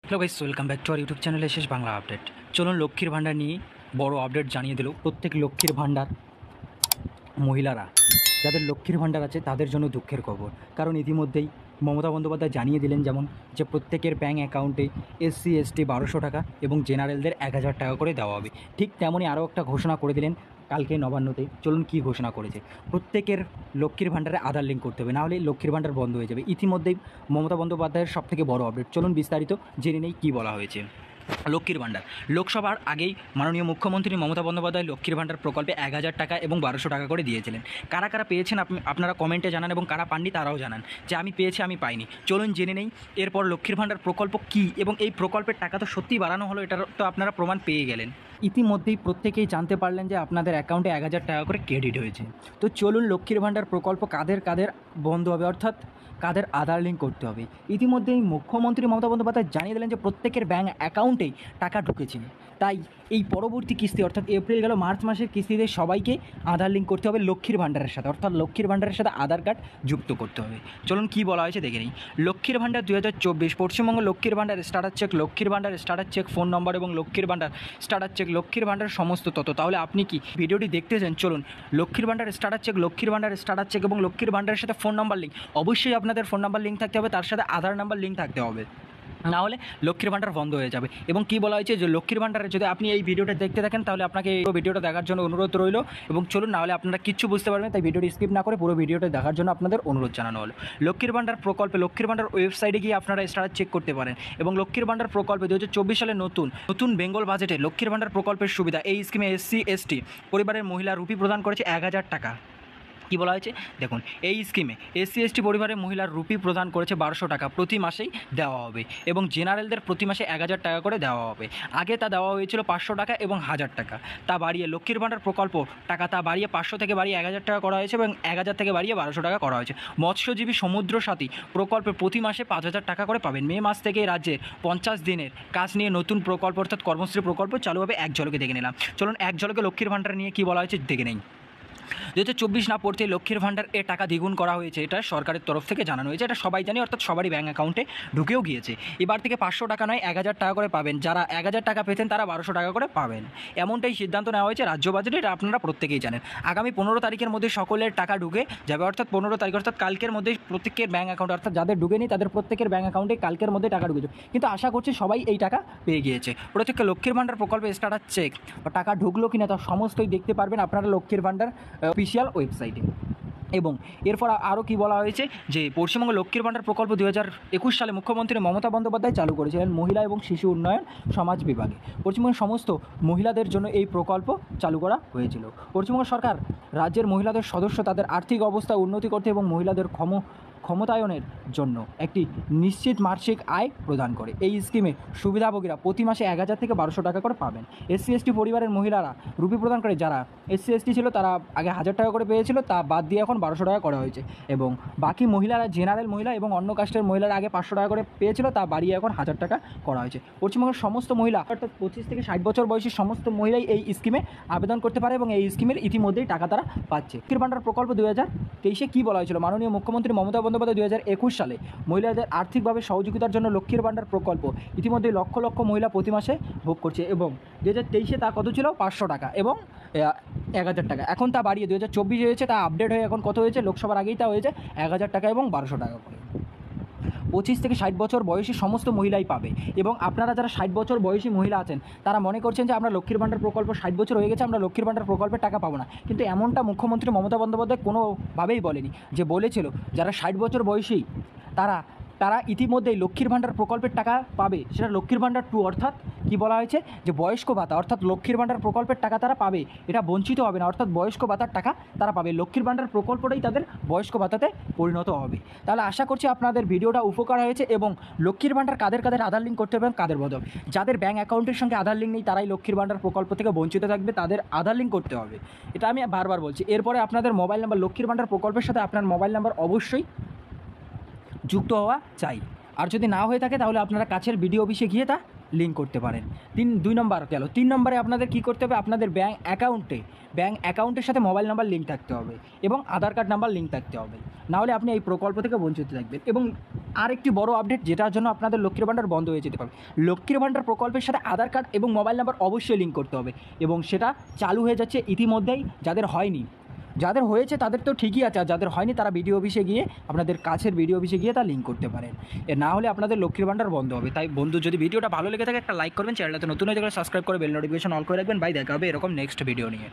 Hello guys, welcome back to our YouTube চ্যানেলে শেষ Bangla update. চলুন, লক্ষ্মীর ভাণ্ডার নিয়ে বড় আপডেট জানিয়ে দিল প্রত্যেক লক্ষ্মীর ভাণ্ডার মহিলারা। যাদের লক্ষ্মীর ভাণ্ডার আছে তাদের জন্য দুঃখের খবর, কারণ ইতিমধ্যেই মমতা বন্দ্যোপাধ্যায় জানিয়ে দিলেন যেমন যে প্রত্যেকের ব্যাঙ্ক অ্যাকাউন্টে এসসি এসটি 1200 টাকা এবং জেনারেলদের 1000 টাকা করে দেওয়া হবে। ঠিক তেমনই আরও একটা ঘোষণা করে দিলেন কালকে নবান্নতে। চলুন কী ঘোষণা করেছে। প্রত্যেকের লক্ষ্মীর ভাণ্ডারে আধার লিঙ্ক করতে হবে, নাহলে লক্ষ্মীর ভাণ্ডার বন্ধ হয়ে যাবে। ইতিমধ্যেই মমতা বন্দ্যোপাধ্যায়ের সবথেকে বড় আপডেট। চলুন বিস্তারিত জেনে নেই কী বলা হয়েছে। লক্ষ্মীর ভাণ্ডার লোকসভার আগেই মাননীয় মুখ্যমন্ত্রী মমতা বন্দ্যোপাধ্যায় লক্ষ্মীর ভাণ্ডার প্রকল্পে 1000 টাকা এবং 1200 টাকা করে দিয়েছিলেন। কারা কারা পেয়েছেন আপনারা কমেন্টে জানান, এবং কারা পাননি তারাও জানান যে আমি পেয়েছি আমি পাইনি। চলুন জেনে নেই এরপর লক্ষ্মীর ভাণ্ডার প্রকল্প কী এবং এই প্রকল্পের টাকা তো সত্যিই বাড়ানো হলো, এটার তো আপনারা প্রমাণ পেয়ে গেলেন। ইতিমধ্যেই প্রত্যেকেই জানতে পারলেন যে আপনাদের অ্যাকাউন্টে 1000 টাকা করে ক্রেডিট হয়েছে। তো চলুন, লক্ষ্মীর ভাণ্ডার প্রকল্প কাদের কাদের বন্ধ হবে, অর্থাৎ কাদের আধার লিঙ্ক করতে হবে। ইতিমধ্যেই মুখ্যমন্ত্রী মমতা বন্দ্যোপাধ্যায় জানিয়ে দিলেন যে প্রত্যেকের ব্যাঙ্ক অ্যাকাউন্টেই টাকা ঢুকেছে। তাই এই পরবর্তী কিস্তি অর্থাৎ এপ্রিল গেল, মার্চ মাসের কিস্তিতে সবাইকে আধার লিঙ্ক করতে হবে লক্ষ্মীর ভাণ্ডারের সাথে, অর্থাৎ লক্ষ্মীর ভাণ্ডারের সাথে আধার কার্ড যুক্ত করতে হবে। চলুন কী বলা হয়েছে দেখে নিই। লক্ষ্মীর ভাণ্ডার 2024 পশ্চিমবঙ্গ লক্ষ্মীর ভাণ্ডার স্টার্টার চেক, লক্ষ্মীর ভাণ্ডার স্টার্টার চেক ফোন নম্বর এবং লক্ষ্মীর ভাণ্ডার স্টার্টার চেক, লক্ষ্মীর ভাণ্ডার সমস্ত তথ্য। তাহলে আপনি কি ভিডিওটি দেখতে চান? চলুন, লক্ষ্মীর ভাণ্ডার স্টার্টার চেক, লক্ষ্মীর ভাণ্ডার স্টার্টার চেক এবং লক্ষ্মীর ভাণ্ডারের সাথে ফোন নাম্বার লিঙ্ক। অবশ্যই আপনাদের ফোন নাম্বার লিঙ্ক থাকতে হবে, তার সাথে আধার নাম্বার লিঙ্ক থাকতে হবে, না হলে লক্ষ্মীর ভাণ্ডার বন্ধ হয়ে যাবে। এবং কী বলা হয়েছে যে লক্ষ্মীর ভাণ্ডারে যদি আপনি এই ভিডিওটা দেখতে থাকেন তাহলে আপনাকে এই ভিডিওটা দেখার জন্য অনুরোধ রইল। এবং চলুন, না হলে আপনারা কিচ্ছু বুঝতে পারবেন, তাই ভিডিওটি স্কিপ না করে পুরো ভিডিওটা দেখার জন্য আপনাদের অনুরোধ জানানো হলো। লক্ষ্মীর ভাণ্ডার প্রকল্পে লক্ষ্মীর ভাণ্ডার ওয়েবসাইটে গিয়ে আপনারা স্টার্টার চেক করতে পারেন। এবং লক্ষ্মীর ভাণ্ডার প্রকল্পে 2024 সালে নতুন বেঙ্গল বাজেটে লক্ষ্মীর ভাণ্ডার প্রকল্পের সুবিধা, এই স্কিমে এসসি এসটি পরিবারের মহিলা রুপি প্রদান করেছে 1000 টাকা। কী বলা হয়েছে দেখুন, এই স্কিমে এসসি এসটি পরিবারের মহিলার রুপি প্রদান করেছে 1200 টাকা প্রতি মাসেই দেওয়া হবে, এবং জেনারেলদের প্রতি মাসে 1000 টাকা করে দেওয়া হবে। আগে তা দেওয়া হয়েছিল 500 টাকা এবং 1000 টাকা। তা বাড়িয়ে লক্ষ্মীর ভাণ্ডার প্রকল্প টাকা তা বাড়িয়ে 500 থেকে বাড়িয়ে 1000 টাকা করা হয়েছে, এবং 1000 থেকে বাড়িয়ে 1200 টাকা করা হয়েছে। মৎস্যজীবী সমুদ্র সাথী প্রকল্পে প্রতি মাসে 5000 টাকা করে পাবেন। মে মাস থেকে রাজ্যের 50 দিনের কাজ নিয়ে নতুন প্রকল্প অর্থাৎ কর্মশ্রী প্রকল্প চালু হবে। এক ঝলকে দেখে নিলাম। চলুন এক ঝলকে লক্ষ্মীর ভাণ্ডার নিয়ে কী বলা হয়েছে দেখে নেই। 2024 না পড়তে লক্ষ্মীর ভাণ্ডার এ টাকা দ্বিগুণ করা হয়েছে, এটা সরকারের তরফ থেকে জানানো হয়েছে। এটা সবাই জানি, অর্থাৎ সবারই ব্যাঙ্ক অ্যাকাউন্টে ঢুকেও গিয়েছে। এবার থেকে 500 টাকা নয় 1000 টাকা করে পাবেন। যারা 1000 টাকা পেতেন তারা 1200 টাকা করে পাবেন। এমনটাই সিদ্ধান্ত নেওয়া হয়েছে রাজ্য বাজেটে, এটা আপনারা প্রত্যেকেই জানেন। আগামী 15 তারিখের মধ্যে সকলের টাকা ঢুকে যাবে, অর্থাৎ 15 তারিখ অর্থাৎ কালকের মধ্যে প্রত্যেকের ব্যাঙ্ক অ্যাকাউন্ট, অর্থাৎ যাদের ঢুকেনি তাদের প্রত্যেকের ব্যাঙ্ক অ্যাকাউন্টে কালকের মধ্যে টাকা ঢুকে যাবে। কিন্তু আশা করছি সবাই এই টাকা পেয়ে গিয়েছে। প্রত্যেককে লক্ষ্মীর ভাণ্ডার প্রকল্পে স্টার্টার চেক বা টাকা ঢুকলো কিনা তা সমস্তই দেখতে পারবেন আপনারা লক্ষ্মীর ভাণ্ডার অফিসিয়াল ওয়েবসাইটে। এবং এরপর আরও কী বলা হয়েছে যে পশ্চিমবঙ্গ লক্ষ্মীর ভাণ্ডার প্রকল্প 2021 সালে মুখ্যমন্ত্রী মমতা বন্দ্যোপাধ্যায় চালু করেছিলেন মহিলা এবং শিশু উন্নয়ন সমাজ বিভাগে। পশ্চিমবঙ্গের সমস্ত মহিলাদের জন্য এই প্রকল্প চালু করা হয়েছিল। পশ্চিমবঙ্গ সরকার রাজ্যের মহিলাদের সদস্য তাদের আর্থিক অবস্থা উন্নতি করতে এবং মহিলাদের ক্ষমতায়নের জন্য একটি নিশ্চিত মাসিক আয় প্রদান করে। এই স্কিমে সুবিধাভোগীরা প্রতি মাসে 1000 থেকে 1200 টাকা করে পাবেন। এসসি এসটি পরিবারের মহিলারা রুপি প্রদান করে, যারা এসসি এসটি ছিল তারা আগে 1000 টাকা করে পেয়েছিল, তা বাদ দিয়ে এখন 1200 টাকা করা হয়েছে। এবং বাকি মহিলারা জেনারেল মহিলা এবং অন্য কাস্টের মহিলারা আগে 500 টাকা করে পেয়েছিল, তা বাড়িয়ে এখন 1000 টাকা করা হয়েছে। পশ্চিমবঙ্গের সমস্ত মহিলা অর্থাৎ 25 থেকে 60 বছর বয়সী সমস্ত মহিলাই এই স্কিমে আবেদন করতে পারে, এবং এই স্কিমের ইতিমধ্যেই টাকা তারা পাচ্ছে। লক্ষ্মীর ভাণ্ডার প্রকল্প 2023 কী বলা হয়েছিল, মাননীয় মুখ্যমন্ত্রী মমতা বন্দ্যোপাধ্যায় 2021 সালে মহিলাদের আর্থিকভাবে সহযোগিতার জন্য লক্ষ্মীর ভাণ্ডার প্রকল্প ইতিমধ্যে লক্ষ লক্ষ মহিলা প্রতি মাসে ভোগ করছে। এবং 2023 তা কত ছিল 500 টাকা এবং 1000 টাকা। এখন তা বাড়িয়ে 2024 হয়েছে, তা আপডেট হয়ে এখন কত হয়েছে, লোকসভার আগেই তা হয়েছে 1000 টাকা এবং 1200 টাকা করে। 25 থেকে 60 বছর বয়সী সমস্ত মহিলাই পাবে। এবং আপনারা যারা 60 বছর বয়সী মহিলা আছেন তারা মনে করছেন যে আমরা লক্ষ্মীর ভাণ্ডার প্রকল্প 60 বছর হয়ে গেছে, আমরা লক্ষ্মীর ভাণ্ডার প্রকল্পের টাকা পাবো না। কিন্তু এমনটা মুখ্যমন্ত্রী মমতা বন্দ্যোপাধ্যায় কোনোভাবেই বলেনি। যে বলেছিল যারা 60 বছর বয়সী তারা ইতিমধ্যেই লক্ষ্মীর ভাণ্ডার প্রকল্পের টাকা পাবে, সেটা লক্ষ্মীর ভাণ্ডার 2, অর্থাৎ কী বলা হয়েছে যে বয়স্ক ভাতা, অর্থাৎ লক্ষ্মীর ভাণ্ডার প্রকল্পের টাকা তারা পাবে, এটা বঞ্চিত হবে না, অর্থাৎ বয়স্ক ভাতার টাকা তারা পাবে। লক্ষ্মীর ভাণ্ডার প্রকল্পটাই তাদের বয়স্ক ভাতাতে পরিণত হবে। তাহলে আশা করছি আপনাদের ভিডিওটা উপকার হয়েছে। এবং লক্ষ্মীর ভাণ্ডার কাদের কাদের আধার লিঙ্ক করতে হবে এবং কাদের বদল, যাদের ব্যাঙ্ক অ্যাকাউন্টের সঙ্গে আধার লিঙ্ক নেই তারাই লক্ষ্মীর ভাণ্ডার প্রকল্প থেকে বঞ্চিত থাকবে, তাদের আধার লিঙ্ক করতে হবে, এটা আমি বারবার বলছি। এরপরে আপনাদের মোবাইল নাম্বার লক্ষ্মীর ভাণ্ডার প্রকল্পের সাথে আপনার মোবাইল নাম্বার অবশ্যই যুক্ত হওয়া চাই। আর যদি না হয়ে থাকে তাহলে আপনারা কাছের বিডিও অফিসে গিয়ে তা লিঙ্ক করতে পারেন। 2 নম্বর গেল। 3 নম্বরে আপনাদের কী করতে হবে, আপনাদের ব্যাঙ্ক অ্যাকাউন্টের সাথে মোবাইল নাম্বার লিঙ্ক থাকতে হবে এবং আধার কার্ড নাম্বার লিঙ্ক থাকতে হবে, নাহলে আপনি এই প্রকল্প থেকে বঞ্চিত থাকবেন। এবং আরেকটি বড় আপডেট, যেটার জন্য আপনাদের লক্ষ্মীর ভাণ্ডার বন্ধ হয়ে যেতে পারে, লক্ষ্মীর ভাণ্ডার প্রকল্পের সাথে আধার কার্ড এবং মোবাইল নাম্বার অবশ্যই লিঙ্ক করতে হবে এবং সেটা চালু হয়ে যাচ্ছে ইতিমধ্যেই। যাদের হয়নি, যাদের হয়েছে তাদের তো ঠিকই আছে, আর যাদের হয়নি তারা বিডিও অফিসে গিয়ে, আপনাদের কাছের বিডিও অফিসে গিয়ে তা লিঙ্ক করতে পারেন। না হলে আপনাদের লক্ষ্মীর ভাণ্ডার বন্ধ হবে। তাই বন্ধু, যদি ভিডিওটা ভালো লেগে থাকে একটা লাইক করবেন, চ্যানেলটা নতুন হয়ে থাকলে সাবস্ক্রাইব করে বেল নোটিফিকেশন অল করে রাখবেন। ভাই দেখা হবে এরকম নেক্সট ভিডিও নিয়ে।